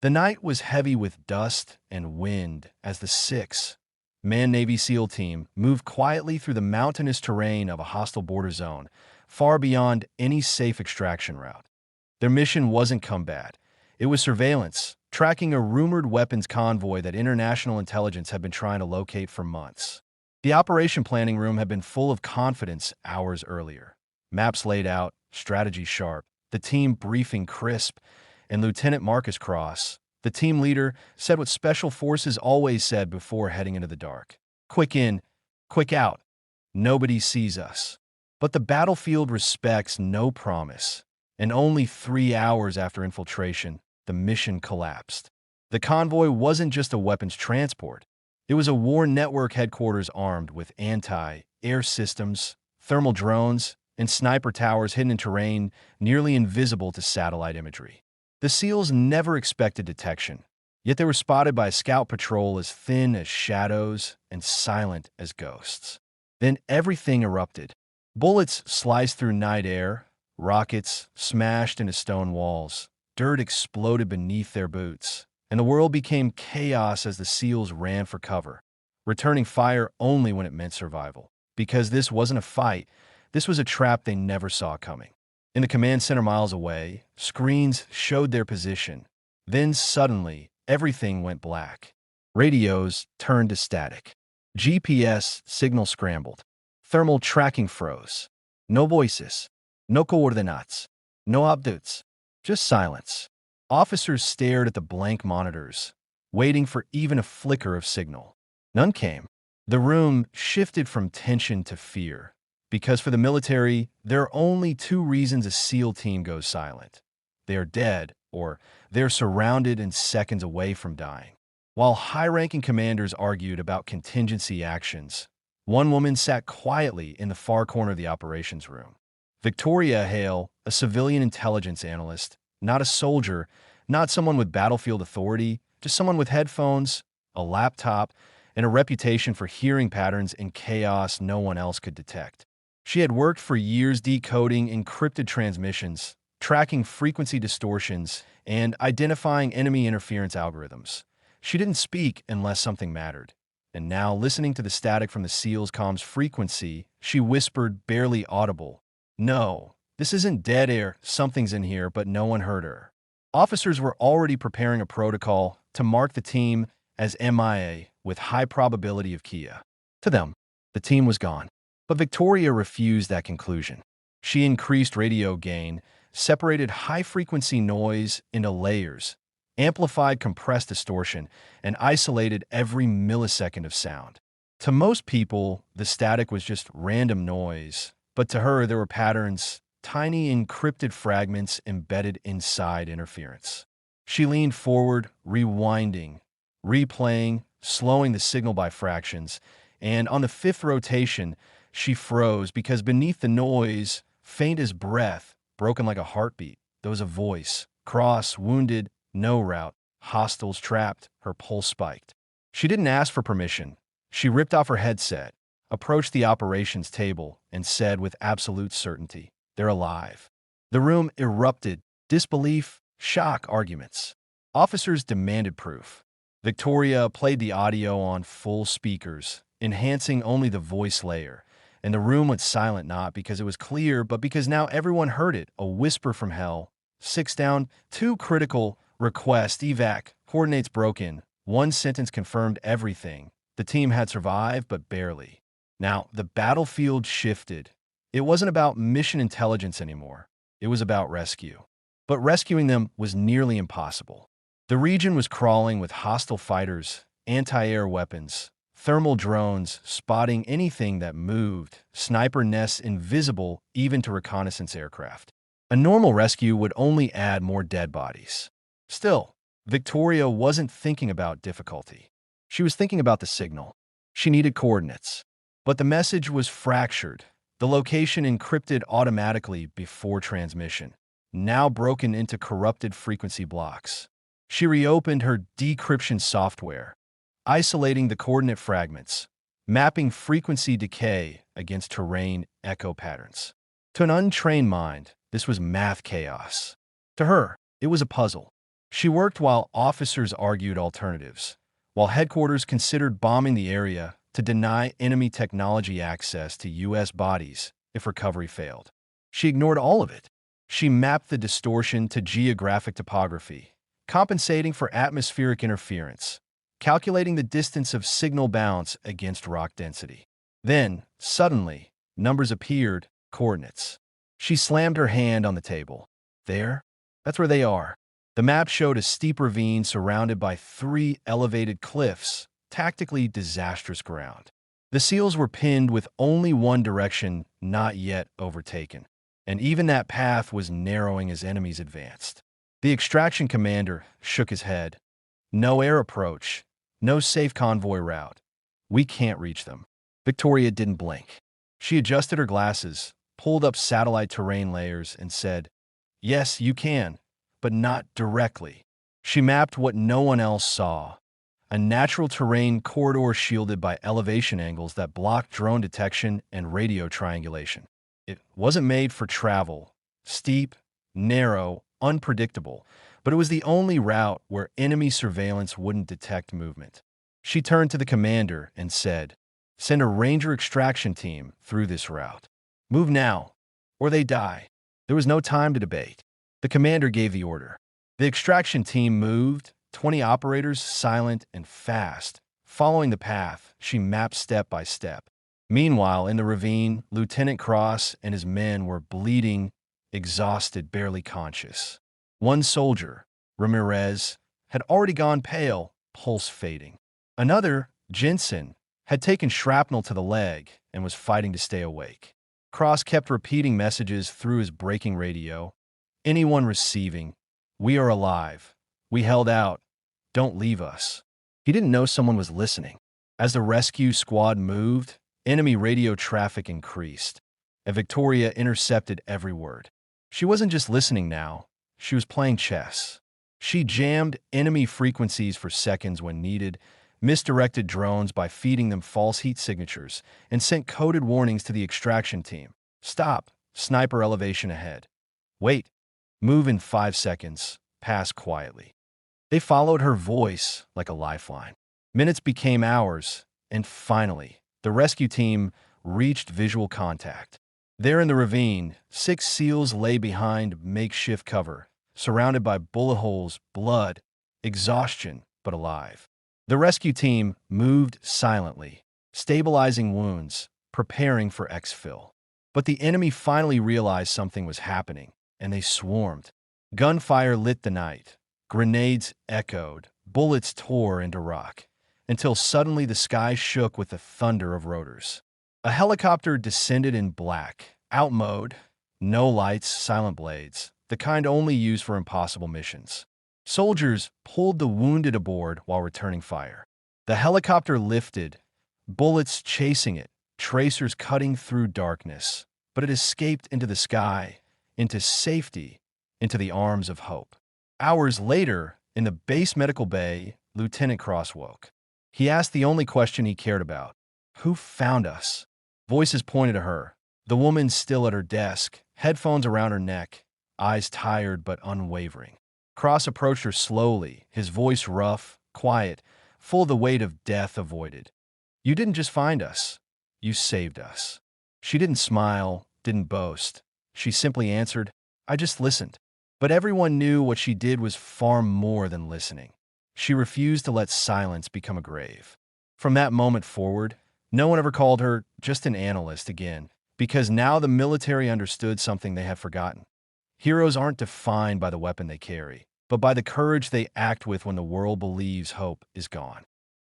The night was heavy with dust and wind as the 6-man Navy SEAL team moved quietly through the mountainous terrain of a hostile border zone, far beyond any safe extraction route. Their mission wasn't combat. It was surveillance, tracking a rumored weapons convoy that international intelligence had been trying to locate for months. The operation planning room had been full of confidence hours earlier. Maps laid out, strategy sharp, the team briefing crisp, and Lieutenant Marcus Cross, the team leader, said what Special Forces always said before heading into the dark. Quick in, quick out. Nobody sees us. But the battlefield respects no promise, and only 3 hours after infiltration, the mission collapsed. The convoy wasn't just a weapons transport. It was a war network headquarters armed with anti-air systems, thermal drones, and sniper towers hidden in terrain nearly invisible to satellite imagery. The SEALs never expected detection, yet they were spotted by a scout patrol as thin as shadows and silent as ghosts. Then everything erupted. Bullets sliced through night air, rockets smashed into stone walls, dirt exploded beneath their boots, and the world became chaos as the SEALs ran for cover, returning fire only when it meant survival. Because this wasn't a fight, this was a trap they never saw coming. In the command center miles away, screens showed their position. Then suddenly, everything went black. Radios turned to static. GPS signal scrambled. Thermal tracking froze. No voices. No coordinates. No updates. Just silence. Officers stared at the blank monitors, waiting for even a flicker of signal. None came. The room shifted from tension to fear. Because for the military, there are only 2 reasons a SEAL team goes silent. They are dead, or they're surrounded and seconds away from dying. While high-ranking commanders argued about contingency actions, one woman sat quietly in the far corner of the operations room. Victoria Hale, a civilian intelligence analyst, not a soldier, not someone with battlefield authority, just someone with headphones, a laptop, and a reputation for hearing patterns in chaos no one else could detect. She had worked for years decoding encrypted transmissions, tracking frequency distortions, and identifying enemy interference algorithms. She didn't speak unless something mattered. And now, listening to the static from the SEALs' comms frequency, she whispered, barely audible, "No, this isn't dead air, something's in here," but no one heard her. Officers were already preparing a protocol to mark the team as MIA with high probability of Kia. To them, the team was gone. But Victoria refused that conclusion. She increased radio gain, separated high-frequency noise into layers, amplified compressed distortion, and isolated every millisecond of sound. To most people, the static was just random noise, but to her there were patterns, tiny encrypted fragments embedded inside interference. She leaned forward, rewinding, replaying, slowing the signal by fractions, and on the 5th rotation, she froze because beneath the noise, faint as breath, broken like a heartbeat, there was a voice. Cross, wounded, no route, hostiles trapped, her pulse spiked. She didn't ask for permission. She ripped off her headset, approached the operations table, and said with absolute certainty, "They're alive." The room erupted, disbelief, shock, arguments. Officers demanded proof. Victoria played the audio on full speakers, enhancing only the voice layer. And the room went silent not because it was clear, but because now everyone heard it, a whisper from hell. 6 down, 2 critical, request, evac, coordinates broken. 1 sentence confirmed everything. The team had survived, but barely. Now, the battlefield shifted. It wasn't about mission intelligence anymore. It was about rescue. But rescuing them was nearly impossible. The region was crawling with hostile fighters, anti-air weapons, thermal drones spotting anything that moved, sniper nests invisible even to reconnaissance aircraft. A normal rescue would only add more dead bodies. Still, Victoria wasn't thinking about difficulty. She was thinking about the signal. She needed coordinates. But the message was fractured, the location encrypted automatically before transmission, now broken into corrupted frequency blocks. She reopened her decryption software, isolating the coordinate fragments, mapping frequency decay against terrain echo patterns. To an untrained mind, this was math chaos. To her, it was a puzzle. She worked while officers argued alternatives, while headquarters considered bombing the area to deny enemy technology access to U.S. bodies if recovery failed. She ignored all of it. She mapped the distortion to geographic topography, compensating for atmospheric interference, calculating the distance of signal bounce against rock density. Then, suddenly, numbers appeared, coordinates. She slammed her hand on the table. There? That's where they are. The map showed a steep ravine surrounded by 3 elevated cliffs, tactically disastrous ground. The SEALs were pinned with only one direction not yet overtaken, and even that path was narrowing as enemies advanced. The extraction commander shook his head. No air approach, no safe convoy route. We can't reach them. Victoria didn't blink. She adjusted her glasses, pulled up satellite terrain layers, and said, "Yes, you can, but not directly." She mapped what no one else saw. A natural terrain corridor shielded by elevation angles that blocked drone detection and radio triangulation. It wasn't made for travel. Steep, narrow, unpredictable, but it was the only route where enemy surveillance wouldn't detect movement. She turned to the commander and said, "Send a Ranger extraction team through this route. Move now, or they die." There was no time to debate. The commander gave the order. The extraction team moved, 20 operators silent and fast, following the path she mapped step by step. Meanwhile, in the ravine, Lieutenant Cross and his men were bleeding, exhausted, barely conscious. One soldier, Ramirez, had already gone pale, pulse fading. Another, Jensen, had taken shrapnel to the leg and was fighting to stay awake. Cross kept repeating messages through his breaking radio. Anyone receiving, "We are alive. We held out. Don't leave us." He didn't know someone was listening. As the rescue squad moved, enemy radio traffic increased, and Victoria intercepted every word. She wasn't just listening now, she was playing chess. She jammed enemy frequencies for seconds when needed, misdirected drones by feeding them false heat signatures, and sent coded warnings to the extraction team. "Stop, sniper elevation ahead. Wait, move in 5 seconds, pass quietly." They followed her voice like a lifeline. Minutes became hours, and finally, the rescue team reached visual contact. There in the ravine, 6 SEALs lay behind makeshift cover, surrounded by bullet holes, blood, exhaustion, but alive. The rescue team moved silently, stabilizing wounds, preparing for exfil. But the enemy finally realized something was happening, and they swarmed. Gunfire lit the night. Grenades echoed. Bullets tore into rock, until suddenly the sky shook with the thunder of rotors. A helicopter descended in black, out mode, no lights, silent blades, the kind only used for impossible missions. Soldiers pulled the wounded aboard while returning fire. The helicopter lifted, bullets chasing it, tracers cutting through darkness, but it escaped into the sky, into safety, into the arms of hope. Hours later, in the base medical bay, Lieutenant Cross woke. He asked the only question he cared about. "Who found us?" Voices pointed to her. The woman still at her desk, headphones around her neck, eyes tired but unwavering. Cross approached her slowly, his voice rough, quiet, full of the weight of death avoided. "You didn't just find us. You saved us." She didn't smile, didn't boast. She simply answered, "I just listened." But everyone knew what she did was far more than listening. She refused to let silence become a grave. From that moment forward, no one ever called her just an analyst again, because now the military understood something they had forgotten. Heroes aren't defined by the weapon they carry, but by the courage they act with when the world believes hope is gone.